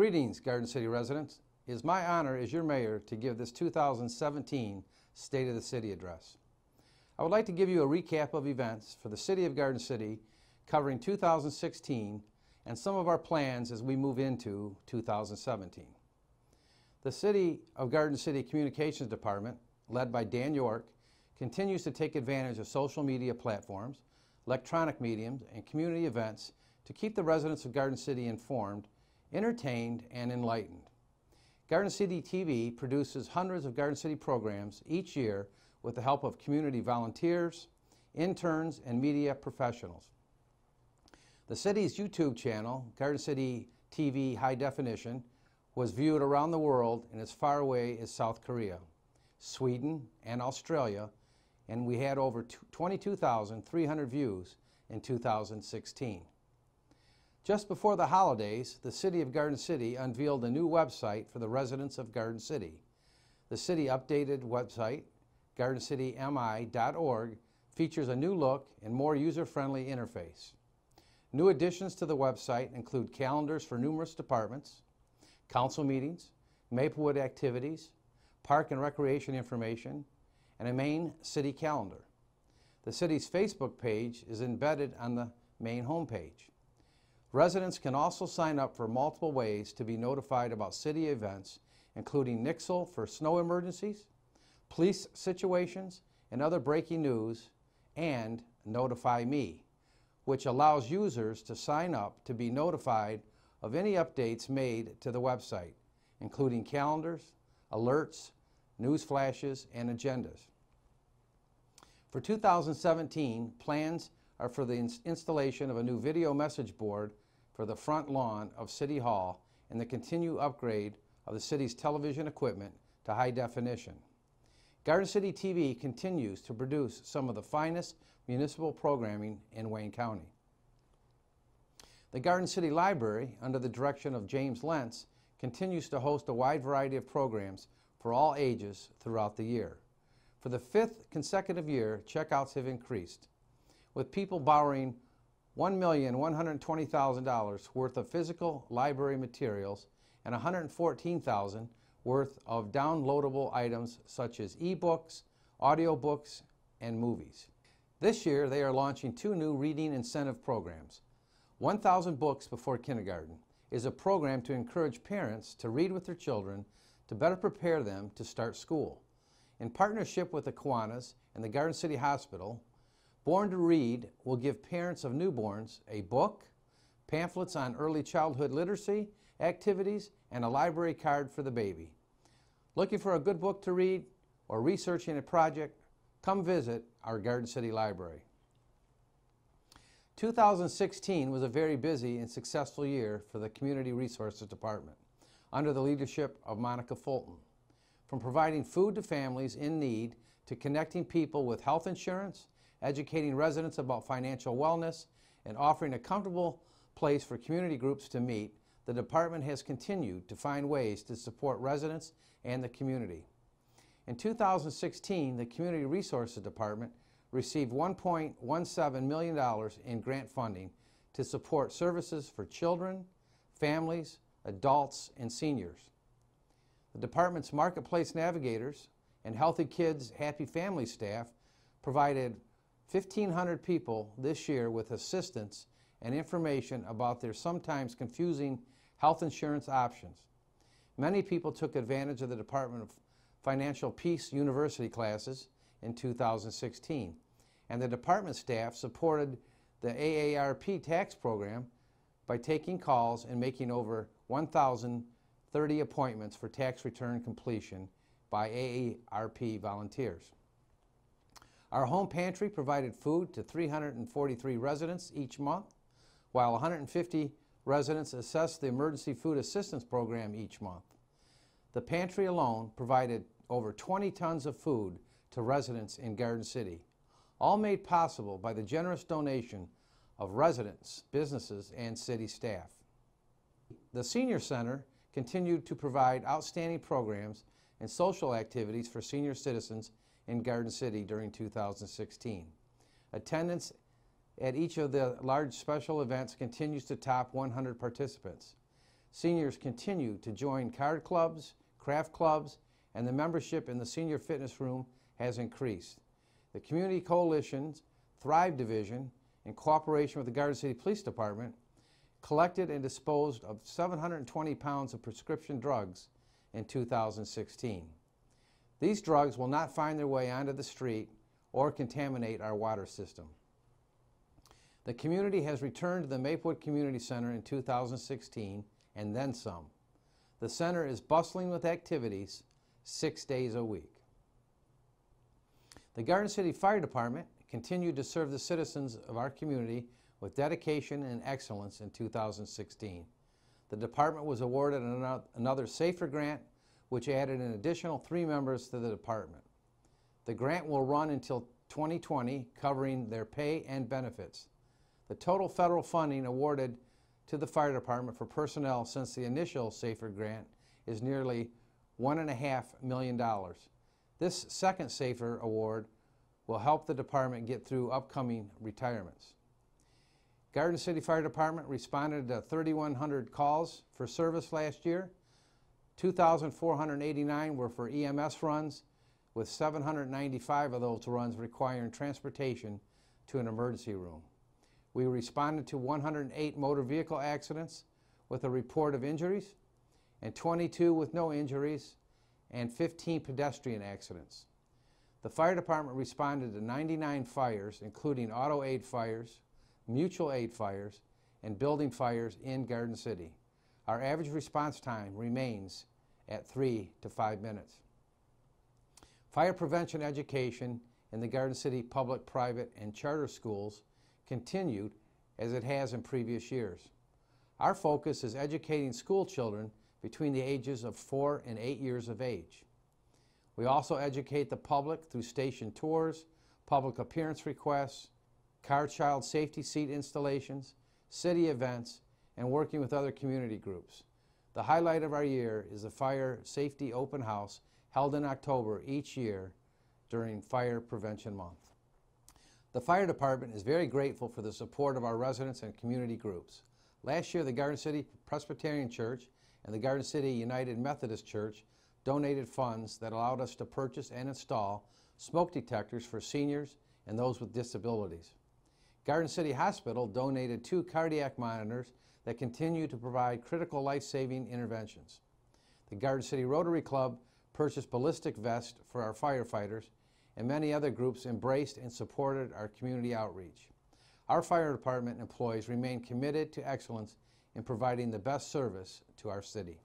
Greetings, Garden City residents. It is my honor as your mayor to give this 2017 State of the City address. I would like to give you a recap of events for the City of Garden City covering 2016 and some of our plans as we move into 2017. The City of Garden City Communications Department, led by Dan York, continues to take advantage of social media platforms, electronic mediums, and community events to keep the residents of Garden City informed, entertained, and enlightened. Garden City TV produces hundreds of Garden City programs each year with the help of community volunteers, interns, and media professionals. The city's YouTube channel, Garden City TV High Definition, was viewed around the world and as far away as South Korea, Sweden, and Australia, and we had over 22,300 views in 2016. Just before the holidays, the City of Garden City unveiled a new website for the residents of Garden City. The city updated website, gardencitymi.org, features a new look and more user-friendly interface. New additions to the website include calendars for numerous departments, council meetings, Maplewood activities, park and recreation information, and a main city calendar. The city's Facebook page is embedded on the main homepage. Residents can also sign up for multiple ways to be notified about city events, including Nixle for snow emergencies, police situations, and other breaking news, and Notify Me, which allows users to sign up to be notified of any updates made to the website, including calendars, alerts, news flashes, and agendas. For 2017, plans are for the installation of a new video message board for the front lawn of City Hall and the continued upgrade of the city's television equipment to high definition. Garden City TV continues to produce some of the finest municipal programming in Wayne County. The Garden City Library, under the direction of James Lentz, continues to host a wide variety of programs for all ages throughout the year. For the 5th consecutive year, checkouts have increased, with people borrowing $1,120,000 worth of physical library materials and $114,000 worth of downloadable items such as e-books, audiobooks, and movies. This year, they are launching 2 new reading incentive programs. 1,000 Books Before Kindergarten is a program to encourage parents to read with their children to better prepare them to start school. In partnership with the Kiwanis and the Garden City Hospital, Born to Read will give parents of newborns a book, pamphlets on early childhood literacy, activities, and a library card for the baby. Looking for a good book to read or researching a project? Come visit our Garden City Library. 2016 was a very busy and successful year for the Community Resources Department under the leadership of Monica Fulton. From providing food to families in need to connecting people with health insurance, educating residents about financial wellness, and offering a comfortable place for community groups to meet, the department has continued to find ways to support residents and the community. In 2016, the Community Resources Department received $1.17 million in grant funding to support services for children, families, adults, and seniors. The department's Marketplace Navigators and Healthy Kids, Happy Families staff provided 1,500 people this year with assistance and information about their sometimes confusing health insurance options. Many people took advantage of the Department of Financial Peace University classes in 2016, and the department staff supported the AARP tax program by taking calls and making over 1,030 appointments for tax return completion by AARP volunteers. Our home pantry provided food to 343 residents each month, while 150 residents assessed the Emergency Food Assistance Program each month. The pantry alone provided over 20 tons of food to residents in Garden City, all made possible by the generous donation of residents, businesses, and city staff. The Senior Center continued to provide outstanding programs and social activities for senior citizens in Garden City during 2016. Attendance at each of the large special events continues to top 100 participants. Seniors continue to join card clubs, craft clubs, and the membership in the Senior Fitness Room has increased. The Community Coalition's Thrive Division, in cooperation with the Garden City Police Department, collected and disposed of 720 pounds of prescription drugs in 2016. These drugs will not find their way onto the street or contaminate our water system. The community has returned to the Maplewood Community Center in 2016 and then some. The center is bustling with activities 6 days a week. The Garden City Fire Department continued to serve the citizens of our community with dedication and excellence in 2016. The department was awarded another SAFER grant, which added an additional 3 members to the department. The grant will run until 2020, covering their pay and benefits. The total federal funding awarded to the fire department for personnel since the initial SAFER grant is nearly $1.5 million. This second SAFER award will help the department get through upcoming retirements. Garden City Fire Department responded to 3,100 calls for service last year. 2,489 were for EMS runs, with 795 of those runs requiring transportation to an emergency room. We responded to 108 motor vehicle accidents with a report of injuries, and 22 with no injuries, and 15 pedestrian accidents. The fire department responded to 99 fires, including auto aid fires, mutual aid fires, and building fires in Garden City. Our average response time remains at 3 to 5 minutes. Fire prevention education in the Garden City public, private, and charter schools continued as it has in previous years. Our focus is educating school children between the ages of 4 and 8 years of age. We also educate the public through station tours, public appearance requests, car child safety seat installations, city events, and working with other community groups. The highlight of our year is the Fire Safety Open House held in October each year during Fire Prevention Month. The fire department is very grateful for the support of our residents and community groups. Last year, the Garden City Presbyterian Church and the Garden City United Methodist Church donated funds that allowed us to purchase and install smoke detectors for seniors and those with disabilities. Garden City Hospital donated 2 cardiac monitors that continue to provide critical life-saving interventions. The Garden City Rotary Club purchased ballistic vests for our firefighters, and many other groups embraced and supported our community outreach. Our fire department employees remain committed to excellence in providing the best service to our city.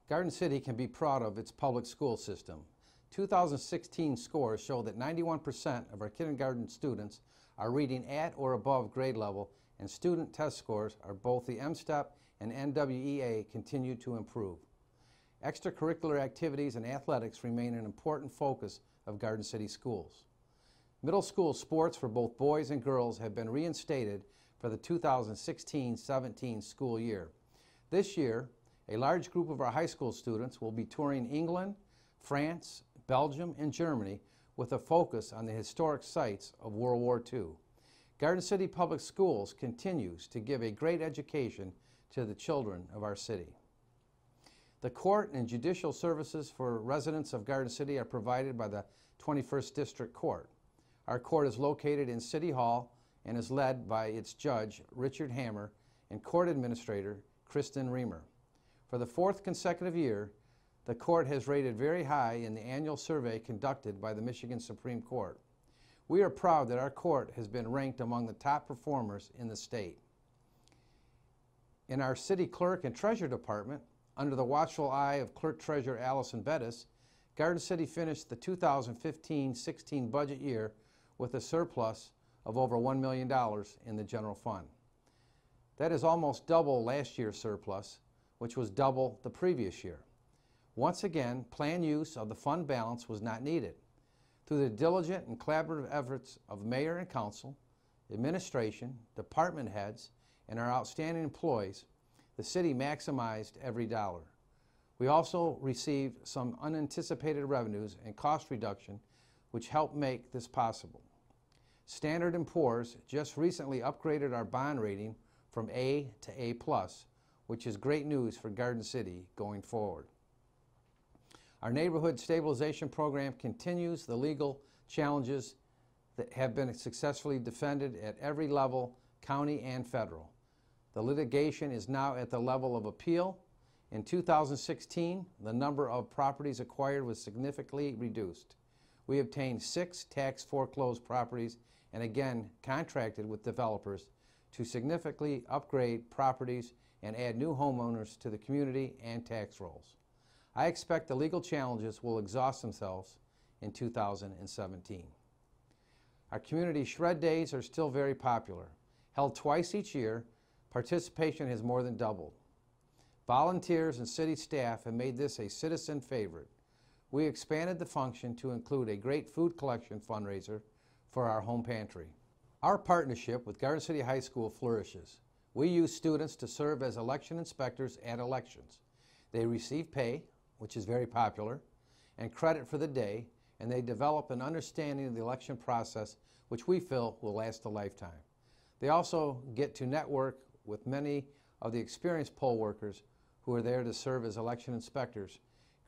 Garden City can be proud of its public school system. 2016 scores show that 91% of our kindergarten students are reading at or above grade level, and student test scores are both the MSTEP and NWEA continue to improve. Extracurricular activities and athletics remain an important focus of Garden City schools. Middle school sports for both boys and girls have been reinstated for the 2016-17 school year. This year, a large group of our high school students will be touring England, France, Belgium, and Germany with a focus on the historic sites of World War II. Garden City Public Schools continues to give a great education to the children of our city. The court and judicial services for residents of Garden City are provided by the 21st District Court. Our court is located in City Hall and is led by its judge, Richard Hammer, and court administrator, Kristen Reamer. For the 4th consecutive year, the court has rated very high in the annual survey conducted by the Michigan Supreme Court. We are proud that our court has been ranked among the top performers in the state. In our city clerk and treasurer department, under the watchful eye of Clerk Treasurer Allison Bettis, Garden City finished the 2015-16 budget year with a surplus of over $1 million in the general fund. That is almost double last year's surplus, which was double the previous year. Once again, planned use of the fund balance was not needed. Through the diligent and collaborative efforts of mayor and council, administration, department heads, and our outstanding employees, the city maximized every dollar. We also received some unanticipated revenues and cost reduction, which helped make this possible. Standard & Poor's just recently upgraded our bond rating from A to A+, which is great news for Garden City going forward. Our neighborhood stabilization program continues the legal challenges that have been successfully defended at every level, county and federal. The litigation is now at the level of appeal. In 2016, the number of properties acquired was significantly reduced. We obtained 6 tax foreclosed properties and again contracted with developers to significantly upgrade properties and add new homeowners to the community and tax rolls. I expect the legal challenges will exhaust themselves in 2017. Our community shred days are still very popular. Held twice each year, participation has more than doubled. Volunteers and city staff have made this a citizen favorite. We expanded the function to include a great food collection fundraiser for our home pantry. Our partnership with Garden City High School flourishes. We use students to serve as election inspectors at elections. They receive pay, which is very popular, and credit for the day, and they develop an understanding of the election process, which we feel will last a lifetime. They also get to network with many of the experienced poll workers who are there to serve as election inspectors,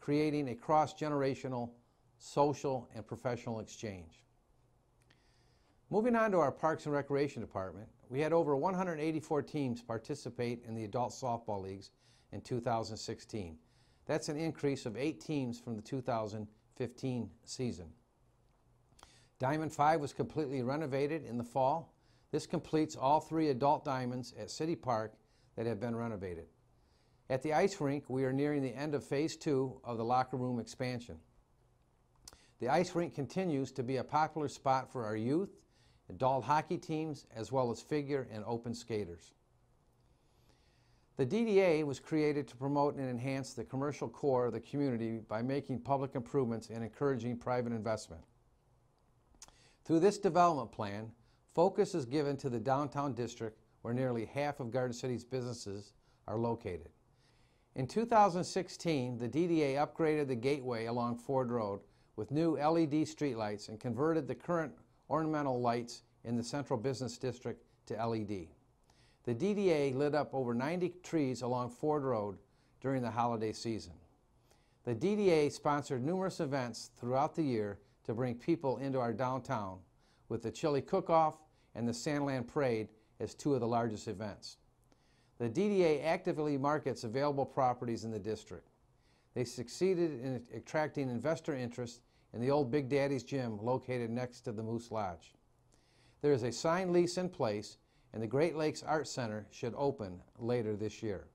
creating a cross-generational social and professional exchange. Moving on to our Parks and Recreation Department, we had over 184 teams participate in the adult softball leagues in 2016. That's an increase of 8 teams from the 2015 season. Diamond 5 was completely renovated in the fall. This completes all 3 adult diamonds at City Park that have been renovated. At the ice rink, we are nearing the end of Phase 2 of the locker room expansion. The ice rink continues to be a popular spot for our youth, adult hockey teams, as well as figure and open skaters. The DDA was created to promote and enhance the commercial core of the community by making public improvements and encouraging private investment. Through this development plan, focus is given to the downtown district where nearly half of Garden City's businesses are located. In 2016, the DDA upgraded the gateway along Ford Road with new LED streetlights and converted the current ornamental lights in the Central Business District to LED. The DDA lit up over 90 trees along Ford Road during the holiday season. The DDA sponsored numerous events throughout the year to bring people into our downtown, with the Chili Cook-Off and the Sandland Parade as 2 of the largest events. The DDA actively markets available properties in the district. They succeeded in attracting investor interest in the old Big Daddy's Gym located next to the Moose Lodge. There is a signed lease in place, and the Great Lakes Art Center should open later this year.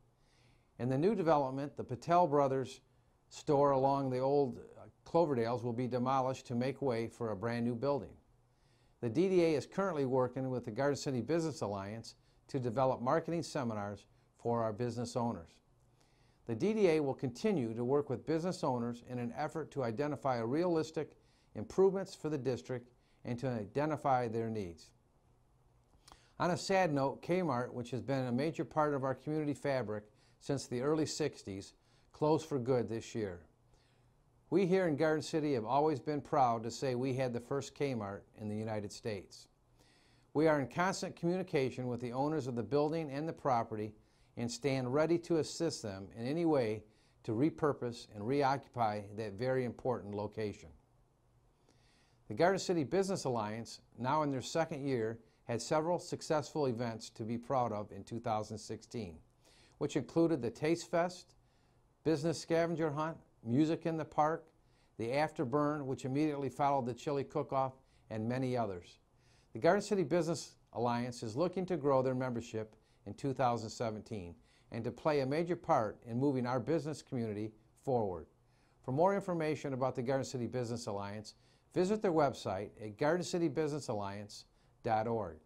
In the new development, the Patel Brothers store along the old Cloverdales will be demolished to make way for a brand new building. The DDA is currently working with the Garden City Business Alliance to develop marketing seminars for our business owners. The DDA will continue to work with business owners in an effort to identify realistic improvements for the district and to identify their needs. On a sad note, Kmart, which has been a major part of our community fabric since the early 60s, closed for good this year. We here in Garden City have always been proud to say we had the first Kmart in the United States. We are in constant communication with the owners of the building and the property and stand ready to assist them in any way to repurpose and reoccupy that very important location. The Garden City Business Alliance, now in their 2nd year, had several successful events to be proud of in 2016, which included the Taste Fest, Business Scavenger Hunt, Music in the Park, the Afterburn, which immediately followed the Chili Cook-Off, and many others. The Garden City Business Alliance is looking to grow their membership in 2017 and to play a major part in moving our business community forward. For more information about the Garden City Business Alliance, visit their website at gardencitybusinessalliance.org.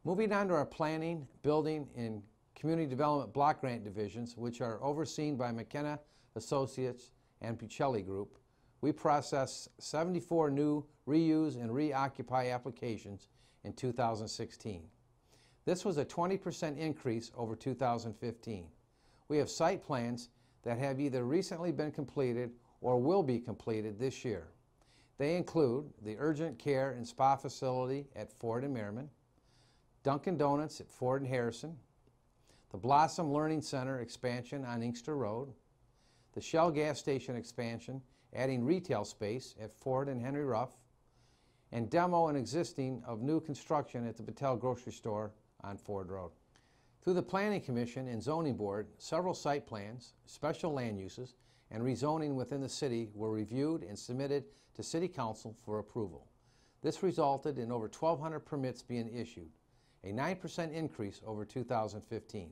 Moving on to our planning, building, and community development block grant divisions, which are overseen by McKenna Associates and Puccelli Group, we processed 74 new reuse and reoccupy applications in 2016. This was a 20% increase over 2015. We have site plans that have either recently been completed or will be completed this year. They include the Urgent Care and Spa Facility at Ford and Merriman, Dunkin' Donuts at Ford and Harrison, the Blossom Learning Center expansion on Inkster Road, the Shell gas station expansion, adding retail space at Ford and Henry Ruff, and demo and existing of new construction at the Battelle grocery store on Ford Road. Through the Planning Commission and Zoning Board, several site plans, special land uses, and rezoning within the city were reviewed and submitted to City Council for approval. This resulted in over 1,200 permits being issued, a 9% increase over 2015.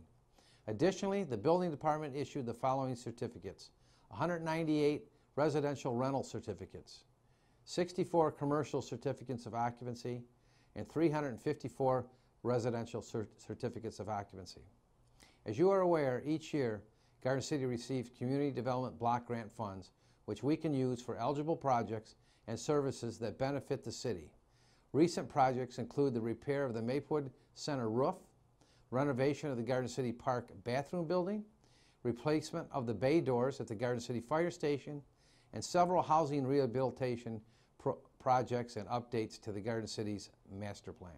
Additionally, the Building Department issued the following certificates: 198 residential rental certificates, 64 commercial certificates of occupancy, and 354 residential certificates of occupancy. As you are aware, each year, Garden City receives Community Development Block Grant funds, which we can use for eligible projects and services that benefit the city. Recent projects include the repair of the Maplewood Center roof, renovation of the Garden City Park bathroom building, replacement of the bay doors at the Garden City Fire Station, and several housing rehabilitation projects and updates to the Garden City's master plan.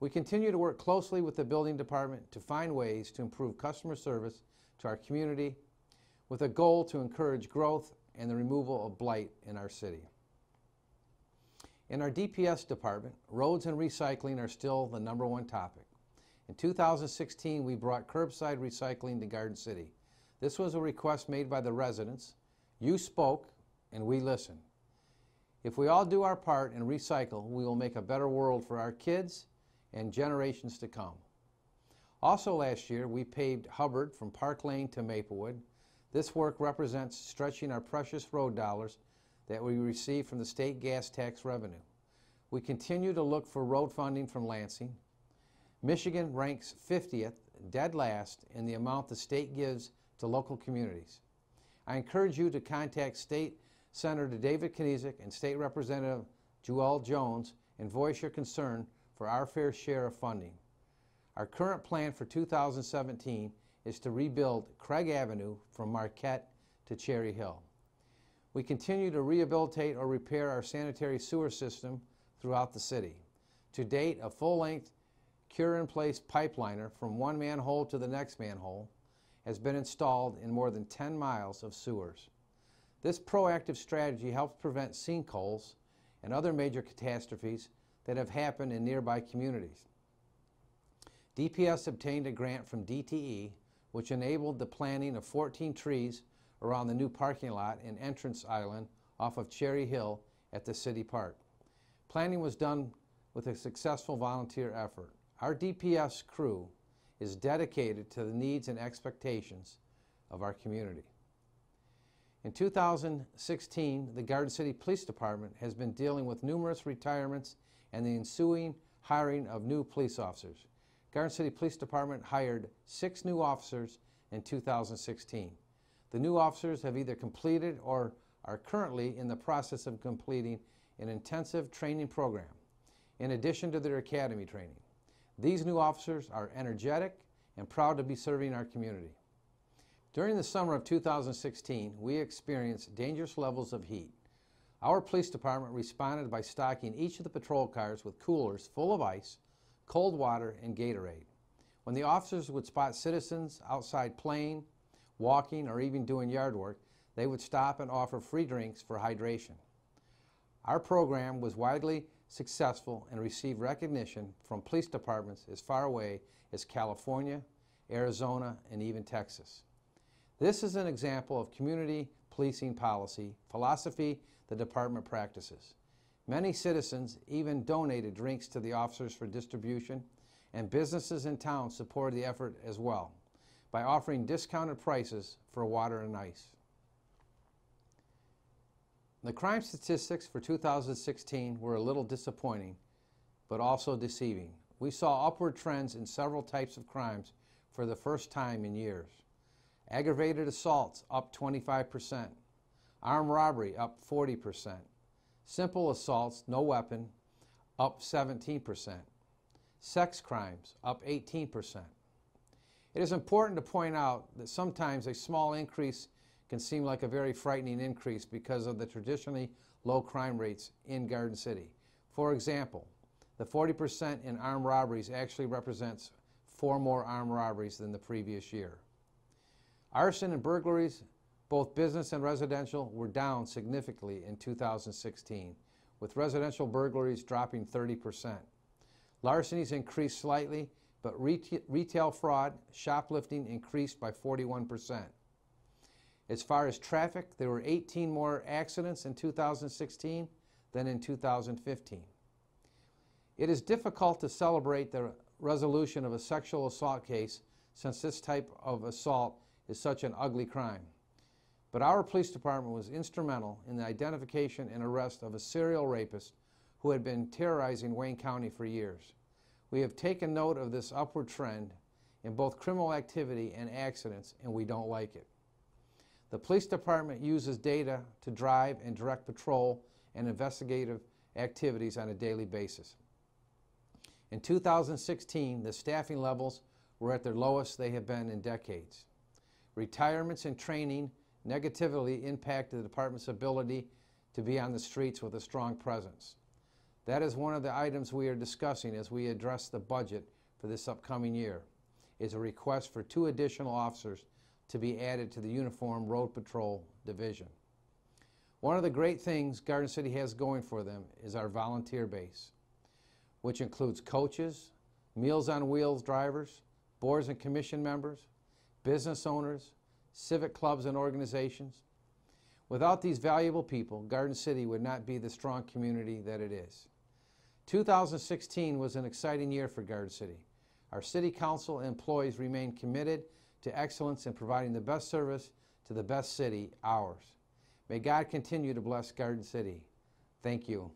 We continue to work closely with the Building Department to find ways to improve customer service to our community with a goal to encourage growth and the removal of blight in our city. In our DPS department, roads and recycling are still the #1 topic. In 2016, we brought curbside recycling to Garden City. This was a request made by the residents. You spoke, and we listened. If we all do our part and recycle, we will make a better world for our kids and generations to come. Also last year, we paved Hubbard from Park Lane to Maplewood. This work represents stretching our precious road dollars that we receive from the state gas tax revenue. We continue to look for road funding from Lansing. Michigan ranks 50th, dead last, in the amount the state gives to local communities. I encourage you to contact State Senator David Kniezek and State Representative Joelle Jones and voice your concern for our fair share of funding. Our current plan for 2017 is to rebuild Craig Avenue from Marquette to Cherry Hill. We continue to rehabilitate or repair our sanitary sewer system throughout the city. To date, a full-length cure-in-place pipeliner from one manhole to the next manhole has been installed in more than 10 miles of sewers. This proactive strategy helps prevent sinkholes and other major catastrophes that have happened in nearby communities. DPS obtained a grant from DTE, which enabled the planting of 14 trees around the new parking lot and entrance island off of Cherry Hill at the city park. Planting was done with a successful volunteer effort. Our DPS crew is dedicated to the needs and expectations of our community. In 2016, the Garden City Police Department has been dealing with numerous retirements and the ensuing hiring of new police officers. Garden City Police Department hired 6 new officers in 2016. The new officers have either completed or are currently in the process of completing an intensive training program, in addition to their academy training. These new officers are energetic and proud to be serving our community. During the summer of 2016, we experienced dangerous levels of heat. Our police department responded by stocking each of the patrol cars with coolers full of ice, cold water, and Gatorade. When the officers would spot citizens outside playing, walking, or even doing yard work, they would stop and offer free drinks for hydration. Our program was widely successful and received recognition from police departments as far away as California, Arizona, and even Texas. This is an example of community policing policy, philosophy the department practices. Many citizens even donated drinks to the officers for distribution, and businesses in town supported the effort as well by offering discounted prices for water and ice. The crime statistics for 2016 were a little disappointing, but also deceiving. We saw upward trends in several types of crimes for the first time in years. Aggravated assaults up 25%, armed robbery up 40%, simple assaults, no weapon, up 17%, sex crimes up 18%. It is important to point out that sometimes a small increase can seem like a very frightening increase because of the traditionally low crime rates in Garden City. For example, the 40% in armed robberies actually represents 4 more armed robberies than the previous year. Arson and burglaries, both business and residential, were down significantly in 2016, with residential burglaries dropping 30%. Larcenies increased slightly, but retail fraud, shoplifting increased by 41%. As far as traffic, there were 18 more accidents in 2016 than in 2015. It is difficult to celebrate the resolution of a sexual assault case since this type of assault is such an ugly crime. But our police department was instrumental in the identification and arrest of a serial rapist who had been terrorizing Wayne County for years. We have taken note of this upward trend in both criminal activity and accidents, and we don't like it. The police department uses data to drive and direct patrol and investigative activities on a daily basis. In 2016, the staffing levels were at their lowest they have been in decades. Retirements and training negatively impacted the department's ability to be on the streets with a strong presence. That is one of the items we are discussing as we address the budget for this upcoming year, is a request for 2 additional officers to be added to the Uniform Road Patrol Division. One of the great things Garden City has going for them is our volunteer base, which includes coaches, Meals on Wheels drivers, boards and commission members, business owners, civic clubs and organizations. Without these valuable people, Garden City would not be the strong community that it is. 2016 was an exciting year for Garden City. Our City Council employees remain committed to excellence in providing the best service to the best city, ours. May God continue to bless Garden City. Thank you.